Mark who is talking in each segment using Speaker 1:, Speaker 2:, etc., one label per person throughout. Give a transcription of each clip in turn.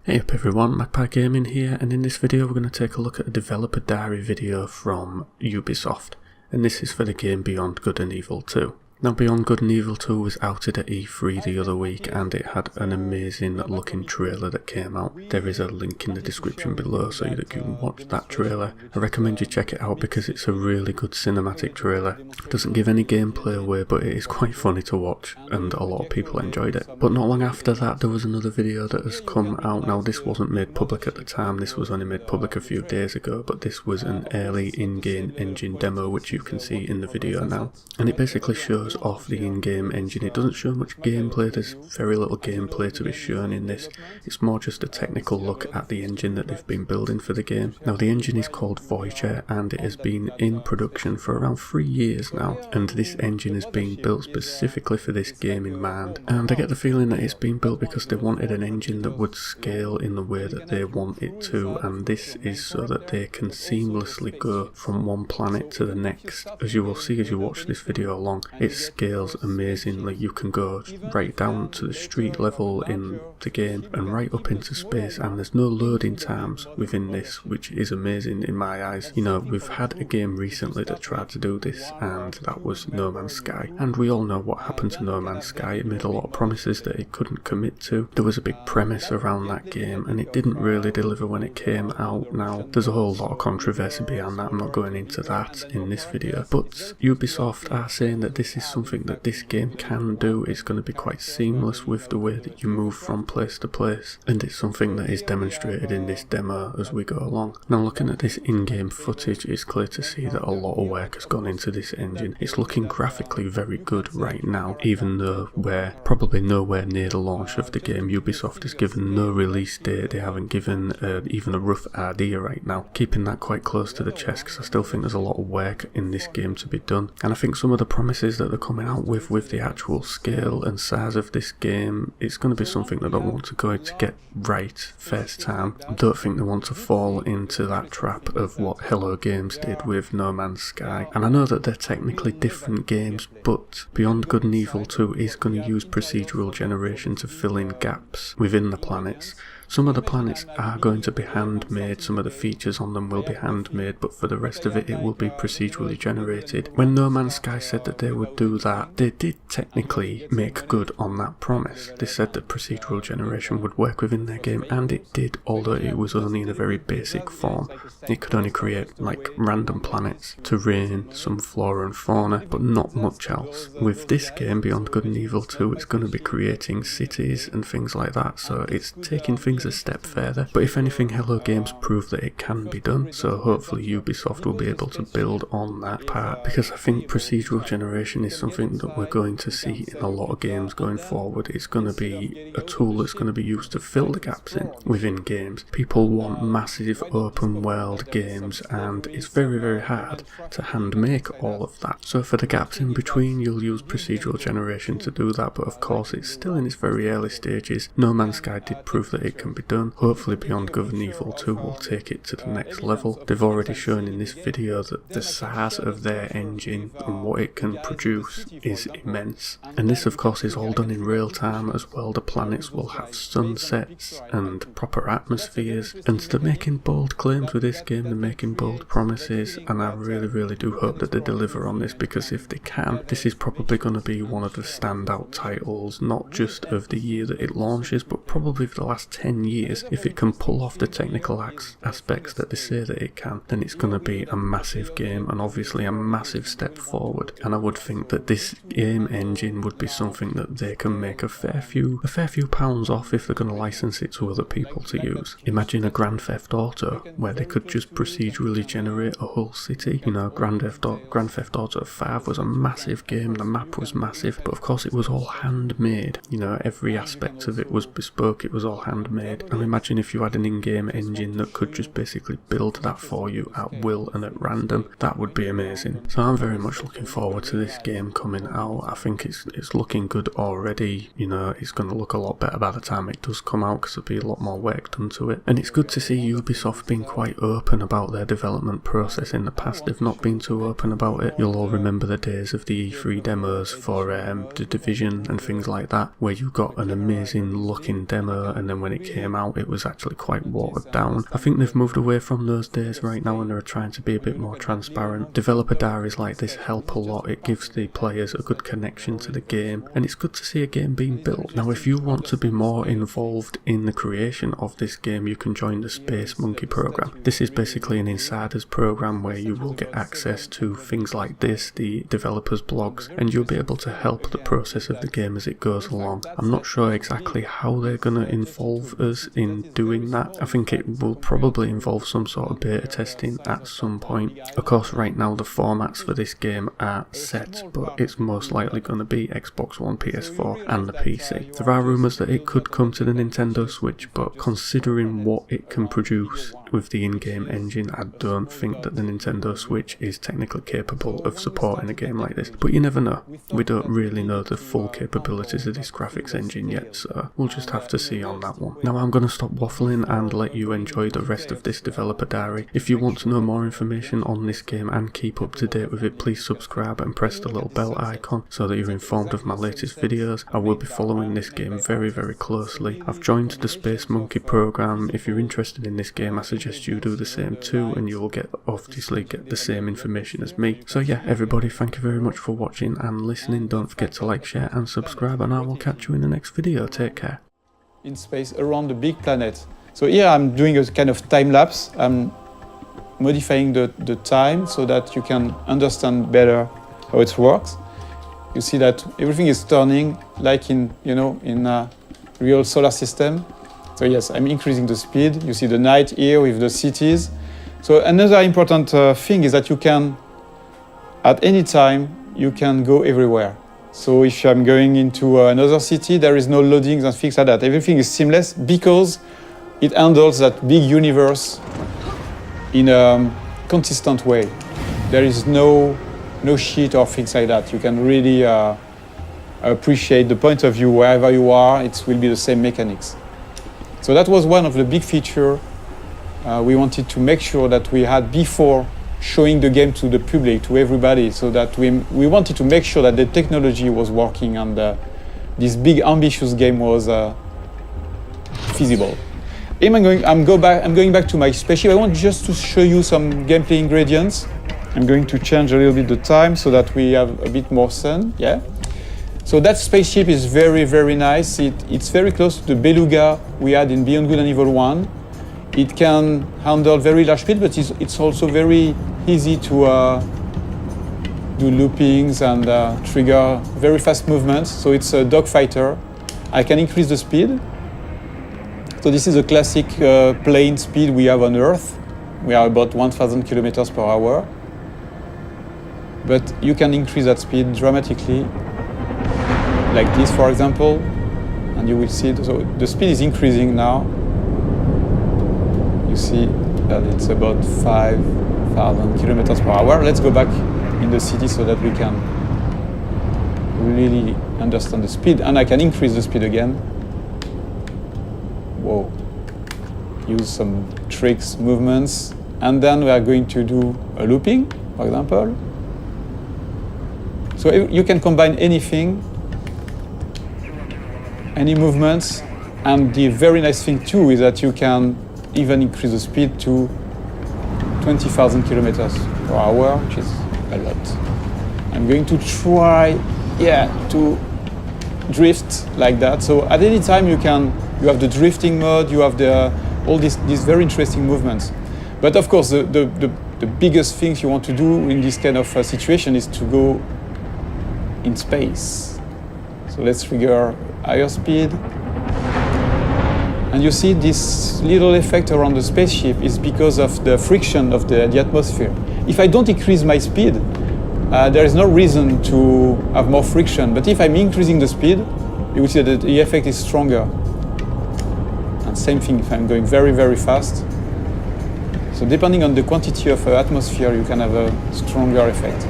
Speaker 1: Hey up everyone, Magpie Gaming here, and in this video we're going to take a look at a developer diary video from Ubisoft, and this is for the game Beyond Good and Evil 2. Now Beyond Good and Evil 2 was outed at E3 the other week and it had an amazing looking trailer that came out. There is a link in the description below so that you can watch that trailer. I recommend you check it out because it's a really good cinematic trailer. It doesn't give any gameplay away, but it is quite funny to watch and a lot of people enjoyed it. But not long after that there was another video that has come out. Now this wasn't made public at the time, this was only made public a few days ago, but this was an early in-game engine demo which you can see in the video now. And it basically shows off the in-game engine. It doesn't show much gameplay, there's very little gameplay to be shown in this. It's more just a technical look at the engine that they've been building for the game. Now the engine is called Voyager and it has been in production for around 3 years now, and this engine is being built specifically for this game in mind. And I get the feeling that it's been built because they wanted an engine that would scale in the way that they want it to, and this is so that they can seamlessly go from one planet to the next. As you will see as you watch this video along, it scales amazingly. You can go right down to the street level in the game and right up into space, and there's no loading times within this, which is amazing in my eyes. You know, we've had a game recently that tried to do this and that was No Man's Sky, and we all know what happened to No Man's Sky. It made a lot of promises that it couldn't commit to. There was a big premise around that game and it didn't really deliver when it came out. Now there's a whole lot of controversy behind that, I'm not going into that in this video, but Ubisoft are saying that this is something that this game can do. It's going to be quite seamless with the way that you move from place to place, and it's something that is demonstrated in this demo as we go along. Now looking at this in-game footage, it's clear to see that a lot of work has gone into this engine. It's looking graphically very good right now, even though we're probably nowhere near the launch of the game. Ubisoft has given no release date, they haven't given even a rough idea right now, keeping that quite close to the chest because I still think there's a lot of work in this game to be done. And I think some of the promises that they're coming out with the actual scale and size of this game, it's going to be something that I want to get right first time. I don't think they want to fall into that trap of what Hello Games did with No Man's Sky. And I know that they're technically different games, but Beyond Good and Evil 2 is going to use procedural generation to fill in gaps within the planets. Some of the planets are going to be handmade, some of the features on them will be handmade, but for the rest of it, it will be procedurally generated. When No Man's Sky said that they would do that, they did technically make good on that promise. They said that procedural generation would work within their game, and it did, although it was only in a very basic form. It could only create like random planets, terrain, some flora and fauna, but not much else. With this game, Beyond Good and Evil 2, it's going to be creating cities and things like that, so it's taking things a step further. But if anything, Hello Games proved that it can be done, so hopefully Ubisoft will be able to build on that part, because I think procedural generation is something that we're going to see in a lot of games going forward. It's going to be a tool that's going to be used to fill the gaps in within games. People want massive open world games and it's very hard to hand make all of that. So for the gaps in between, you'll use procedural generation to do that, but of course it's still in its very early stages. No Man's Sky did prove that it can be done. Hopefully Beyond Good and Evil 2 will take it to the next level. They've already shown in this video that the size of their engine and what it can produce is immense. And this of course is all done in real time as well. The planets will have sunsets and proper atmospheres, and they're making bold claims with this game, they're making bold promises, and I really do hope that they deliver on this, because if they can, this is probably going to be one of the standout titles, not just of the year that it launches, but probably for the last 10 years. If it can pull off the technical aspects that they say that it can, then it's going to be a massive game and obviously a massive step forward. And I would think that this game engine would be something that they can make a fair few pounds off if they're going to license it to other people to use. Imagine a Grand Theft Auto where they could just procedurally generate a whole city. You know, Grand Theft Auto 5 was a massive game, the map was massive, but of course it was all handmade. You know, every aspect of it was bespoke, it was all handmade. And imagine if you had an in-game engine that could just basically build that for you at will and at random. That would be amazing. So I'm very much looking forward to this game coming out. I think it's looking good already. You know, it's going to look a lot better by the time it does come out because there'll be a lot more work done to it. And it's good to see Ubisoft being quite open about their development process. In the past they've not been too open about it. You'll all remember the days of the E3 demos for The Division and things like that, where you got an amazing looking demo and then when it came out, it was actually quite watered down. I think they've moved away from those days right now and they're trying to be a bit more transparent. Developer diaries like this help a lot. It gives the players a good connection to the game, and it's good to see a game being built. Now, if you want to be more involved in the creation of this game, you can join the Space Monkey program. This is basically an insiders program where you will get access to things like this, the developers' blogs, and you'll be able to help the process of the game as it goes along. I'm not sure exactly how they're going to involve us in doing that. I think it will probably involve some sort of beta testing at some point. Of course, right now the formats for this game are set, but it's most likely going to be Xbox One, PS4 and the PC. There are rumours that it could come to the Nintendo Switch, but considering what it can produce with the in-game engine, I don't think that the Nintendo Switch is technically capable of supporting a game like this. But you never know. We don't really know the full capabilities of this graphics engine yet, so we'll just have to see on that one. Now I'm going to stop waffling and let you enjoy the rest of this developer diary. If you want to know more information on this game and keep up to date with it, please subscribe and press the little bell icon so that you're informed of my latest videos. I will be following this game very closely. I've joined the Space Monkey program. If you're interested in this game, I suggest you do the same too, and you will obviously get the same information as me. So yeah, everybody, thank you very much for watching and listening. Don't forget to like, share and subscribe, and I will catch you in the next video. Take care.
Speaker 2: In space around the big planet. So here I'm doing a kind of time lapse. I'm modifying the time so that you can understand better how it works. You see that everything is turning like in a real solar system. So yes, I'm increasing the speed. You see the night here with the cities. So another important thing is that you can, at any time, you can go everywhere. So if I'm going into another city, there is no loadings and things like that. Everything is seamless because it handles that big universe in a consistent way. There is no shit or things like that. You can really appreciate the point of view wherever you are. It will be the same mechanics. So that was one of the big features we wanted to make sure that we had before showing the game to the public, to everybody, so that we wanted to make sure that the technology was working and this big ambitious game was feasible. I'm going back to my spaceship. I want just to show you some gameplay ingredients. I'm going to change a little bit the time so that we have a bit more sun. Yeah. So that spaceship is very nice. It's very close to the Beluga we had in Beyond Good and Evil 1. It can handle very large speed, but it's also very easy to do loopings and trigger very fast movements. So it's a dogfighter. I can increase the speed. So this is a classic plane speed we have on Earth. We are about 1,000 kilometers per hour. But you can increase that speed dramatically, like this, for example, and you will see it. So the speed is increasing now. You see that it's about 5,000 kilometers per hour. Let's go back in the city so that we can really understand the speed, and I can increase the speed again. Whoa. Use some tricks, movements, and then we are going to do a looping, for example. So you can combine anything, any movements, and the very nice thing too is that you can even increase the speed to 20,000 kilometers per hour, which is a lot. I'm going to try, to drift like that. So at any time you have the drifting mode, you have all these very interesting movements. But of course, the biggest things you want to do in this kind of situation is to go in space. So let's trigger higher speed. And you see this little effect around the spaceship is because of the friction of the atmosphere. If I don't increase my speed, there is no reason to have more friction. But if I'm increasing the speed, you will see that the effect is stronger. And same thing if I'm going very fast. So depending on the quantity of atmosphere, you can have a stronger effect.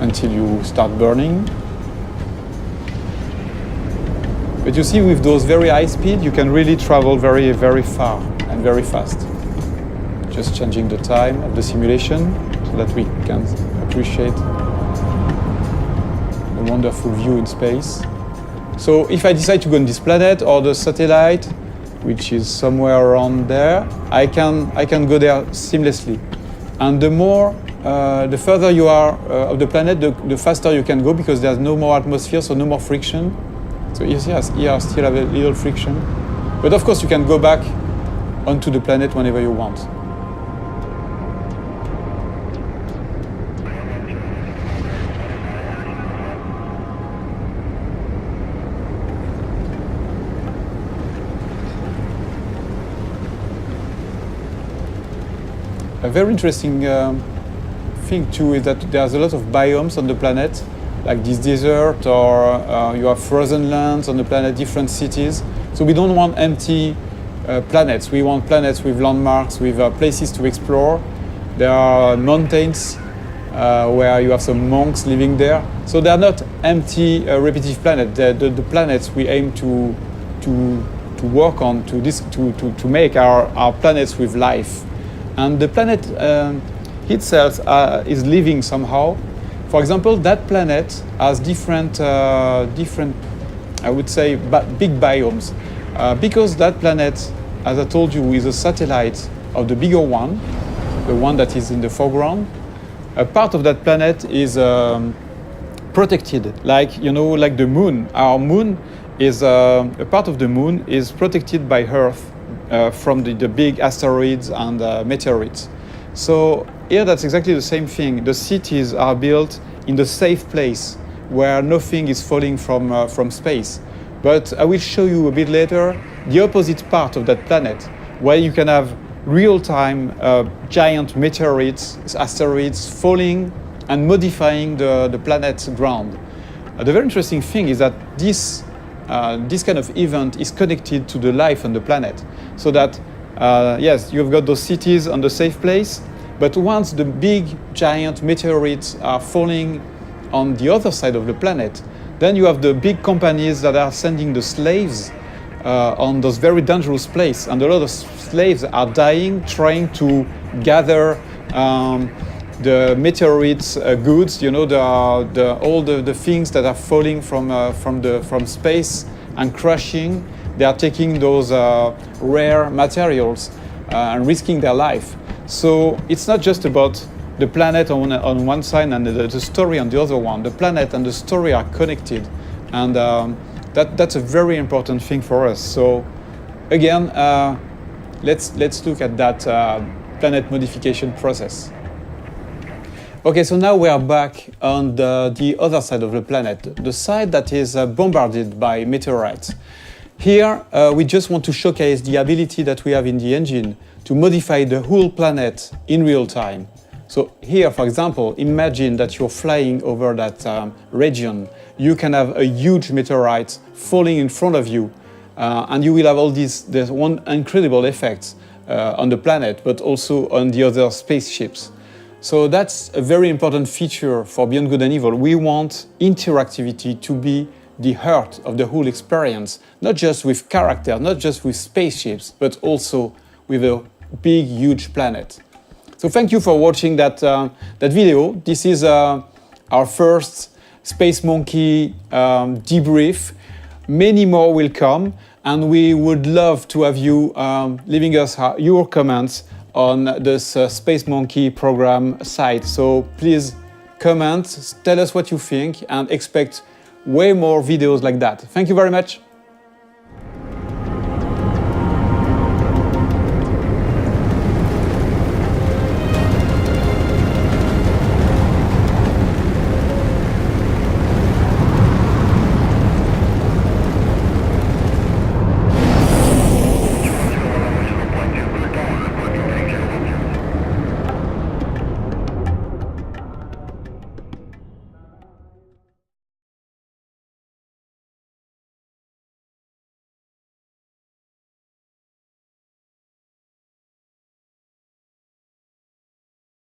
Speaker 2: Until you start burning. But you see, with those very high speed, you can really travel very far and very fast. Just changing the time of the simulation so that we can appreciate the wonderful view in space. So if I decide to go on this planet or the satellite, which is somewhere around there, I can go there seamlessly. And the further you are of the planet, the faster you can go, because there's no more atmosphere, so no more friction. So here I still have a little friction. But of course you can go back onto the planet whenever you want. A very interesting thing too is that there's a lot of biomes on the planet, like this desert, or you have frozen lands on the planet, different cities. So we don't want empty planets. We want planets with landmarks, with places to explore. There are mountains where you have some monks living there. So they are not empty, repetitive planets. The planets we aim to work on, to make our planets with life. And the planet itself is living somehow. For example, that planet has different, I would say, big biomes. Because that planet, as I told you, is a satellite of the bigger one, the one that is in the foreground. A part of that planet is protected, like the moon. Our moon is a part of the moon is protected by Earth from the big asteroids and meteorites. So here that's exactly the same thing. The cities are built in the safe place where nothing is falling from space. But I will show you a bit later the opposite part of that planet, where you can have real-time giant meteorites, asteroids falling and modifying the planet's ground. The very interesting thing is that this kind of event is connected to the life on the planet. So that, yes, you've got those cities on the safe place, but once the big giant meteorites are falling on the other side of the planet, then you have the big companies that are sending the slaves on those very dangerous places. And a lot of slaves are dying trying to gather the meteorites goods, all the things that are falling from space and crashing. They are taking those rare materials and risking their life. So it's not just about the planet on one side and the story on the other one. The planet and the story are connected, and that's a very important thing for us. So again, let's look at that planet modification process. Okay, so now we are back on the other side of the planet, the side that is bombarded by meteorites. Here, we just want to showcase the ability that we have in the engine to modify the whole planet in real time. So here, for example, imagine that you're flying over that region. You can have a huge meteorite falling in front of you, and you will have all these one incredible effects on the planet, but also on the other spaceships. So that's a very important feature for Beyond Good and Evil. We want interactivity to be the heart of the whole experience, not just with characters, not just with spaceships, but also with a big, huge planet. So thank you for watching that video. This is our first Space Monkey debrief. Many more will come, and we would love to have you leaving us your comments on this Space Monkey program site. So please comment, tell us what you think, and expect way more videos like that. Thank you very much.